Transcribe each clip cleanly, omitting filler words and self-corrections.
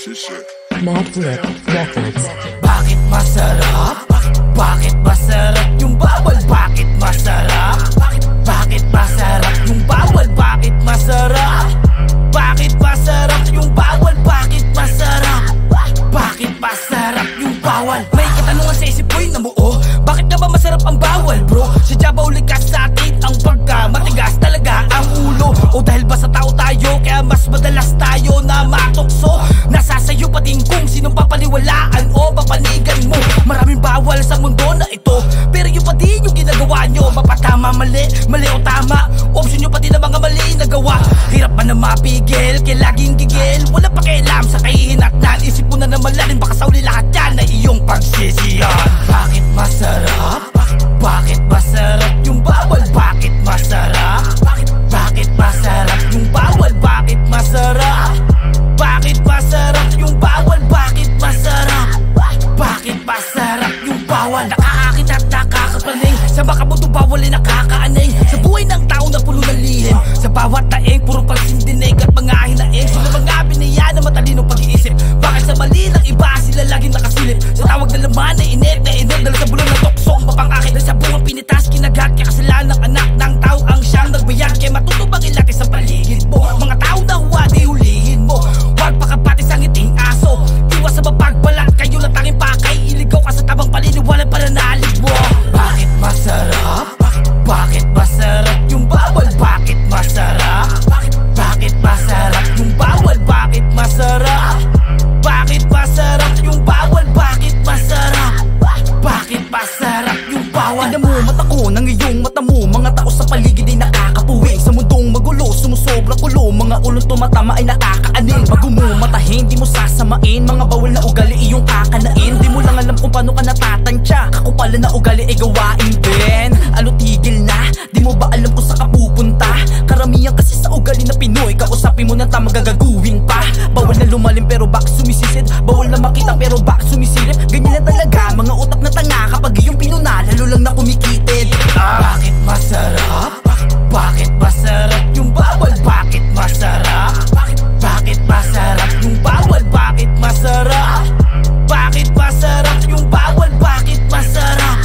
Madflip Records. Bakit masarap? Bakit masarap yung bawal? Bakit masarap? Bakit masarap yung bawal? Bakit masarap? Bakit masarap yung bawal? Bakit masarap? Bakit masarap yung bawal? May katanungan sa isip ko'y namuo. Bakit nga ba masarap ang bawal, bro? Sadya ba ulikas sa atin ang pagka matigas talaga ang ulo? O dahil ba sa tao tayo kaya mas madalas tayo na matukso? Nasa sayo pa din kung sinong papaniwalaan o papanigan mo. Maraming bawal sa mundo na ito, pero yun pa din yung ginagawa nyo. Mapatama, mali, mali o tama, option nyo pa din ang mga mali na gawa. Hirap man na mapigil, kaya laging gigil. Wala pakialam sa kahihinatnan, isip mo na naman lalim, baka sauli lahat yan na iyong pagsisiyan. Bakit masarap? Bakit masarap yung bawal? Bakit masarap? Bakit masarap yung bawal? Bakit masarap? Bakit masarap yung bawal? Bakit masarap? Bakit masarap yung bawal? Nakakakit at nakakapaning, sa makabuto bawal ay nakakaaning. Sa buhay ng tao na puno ng lihim, sa bawat taeng puro pagsindinig at mga hinaing. Sila mga biniya na matalinong pag-iisip. Bakit sa mali ng iba sila laging nakasilip? Sa tawag na laman na init dala sa bulong ng tukso. Mapangakit na sa bungang pinitas kinagat, kaya kasalanan ng anak ng tao ang siyang nagbayad. Kaya matutubang ilati sa paligid mo, mga tao na huwadi hulihin mo. Huwag pakapatis ang iting aso, iwas sa mapagbalat, kayo lang tanging pakay. Iligaw ka sa tabang paliniwala para nalig mo. Bakit masarap? Bakit masarap yung bawal? Bakit masarap? Bakit masarap yung bawal? Bakit masarap? Bakit masarap yung bawal? Bakit masarap? Bakit masarap yung bawal? Tignan mo mata ko ng iyong mata mo. Mga tao sa paligid ay nakakapuwi. Sa mundong magulo, sumusobra kulo. Mga ulong tumatama ay nakakaanin. Bago mo matahin, di mo sasamain. Mga bawal na ugali iyong kakanain. Di mo lang alam kung paano ka natatantya. Kakupalan na ugali ay gawain din. Ano tigil na? Di mo ba alam kung saan ka pupunta? Karamihan kasi sa ugali na Pinoy, kausapin mo na tama gagawin pa. Bawal na lumalim pero bakit sumisisid? Bawal na makita pero bakit sumisilip? Ganyan na talaga mga utak na tanga kapag iyong pinuna, lalo lang na kumikitid. Bakit masarap? Bakit masarap yung bawal? Bakit masarap? Bakit masarap yung bawal? Bakit masarap? Bakit masarap yung bawal? Bakit masarap?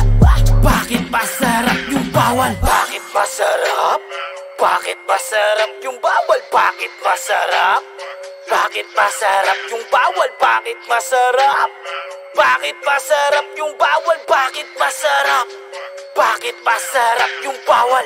Bakit masarap yung bawal? Bakit masarap? Bakit masarap yung bawal? Bakit masarap? Bakit masarap yung bawal? Bakit masarap? Bakit masarap yung bawal? Bakit masarap? Bakit masarap yung bawal?